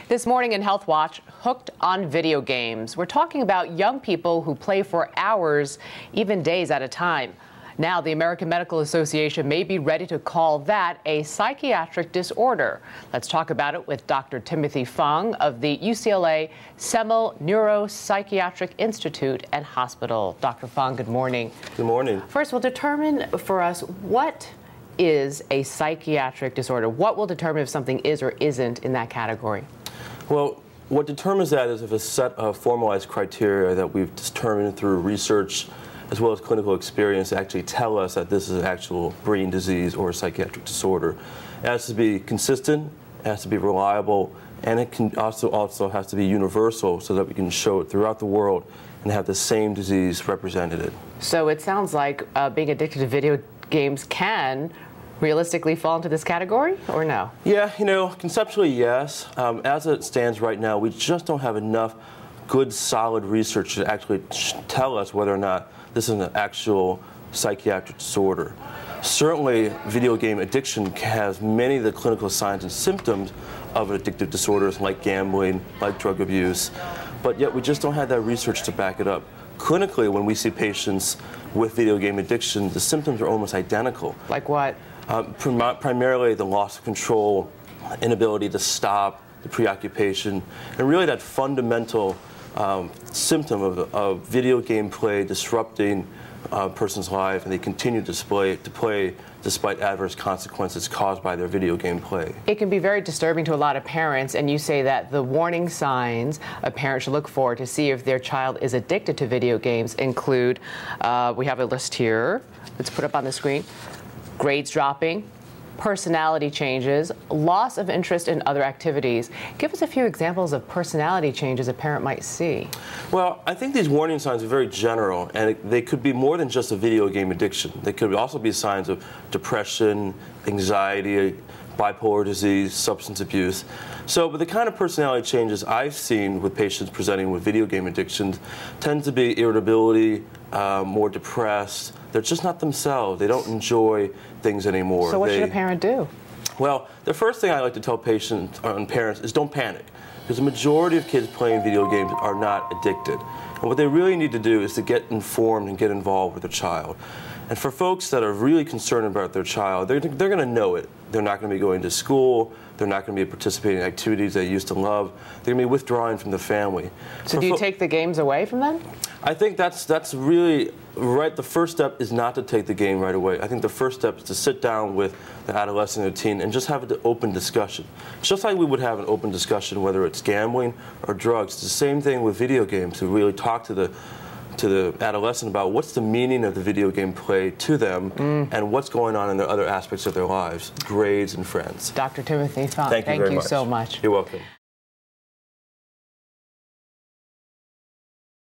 This morning in Health Watch, hooked on video games. We're talking about young people who play for hours, even days at a time. Now, the American Medical Association may be ready to call that a psychiatric disorder. Let's talk about it with Dr. Timothy Fung of the UCLA Semel Neuropsychiatric Institute and Hospital. Dr. Fung, good morning. Good morning. First, we'll determine for us what is a psychiatric disorder. What will determine if something is or isn't in that category? Well, what determines that is if a set of formalized criteria that we've determined through research as well as clinical experience actually tell us that this is an actual brain disease or a psychiatric disorder. It has to be consistent, it has to be reliable, and it can also has to be universal so that we can show it throughout the world and have the same disease represented. So it sounds like being addicted to video games can realistically fall into this category, or no? Yeah, conceptually, yes. As it stands right now, we just don't have enough good, solid research to actually tell us whether or not this is an actual psychiatric disorder. Certainly, video game addiction has many of the clinical signs and symptoms of addictive disorders like gambling, like drug abuse, but yet we just don't have that research to back it up. Clinically, when we see patients with video game addiction, the symptoms are almost identical. Like what? Primarily the loss of control, inability to stop, the preoccupation, and really that fundamental symptom of video game play disrupting a person's life, and they continue to play despite adverse consequences caused by their video game play. It can be very disturbing to a lot of parents, and you say that the warning signs a parent should look for to see if their child is addicted to video games include, we have a list here, let's put up on the screen, grades dropping, personality changes, loss of interest in other activities. Give us a few examples of personality changes a parent might see. Well, I think these warning signs are very general, and they could be more than just a video game addiction. They could also be signs of depression, anxiety, bipolar disease, substance abuse. But the kind of personality changes I've seen with patients presenting with video game addictions tend to be irritability, more depressed. They're just not themselves. They don't enjoy things anymore. So what should a parent do? Well, the first thing I like to tell patients and parents is don't panic, because the majority of kids playing video games are not addicted. And what they really need to do is to get informed and get involved with their child. And for folks that are really concerned about their child, they're going to know it. They're not going to be going to school. They're not going to be participating in activities they used to love. They're going to be withdrawing from the family. So do you take the games away from them? I think that's really right. The first step is not to take the game right away. I think the first step is to sit down with the adolescent or teen and just have an open discussion. Just like we would have an open discussion whether it's gambling or drugs. It's the same thing with video games, to really talk to the adolescent about what's the meaning of the video game play to them and what's going on in the other aspects of their lives, grades and friends. Dr. Timothy Fung, thank you so much. You're welcome.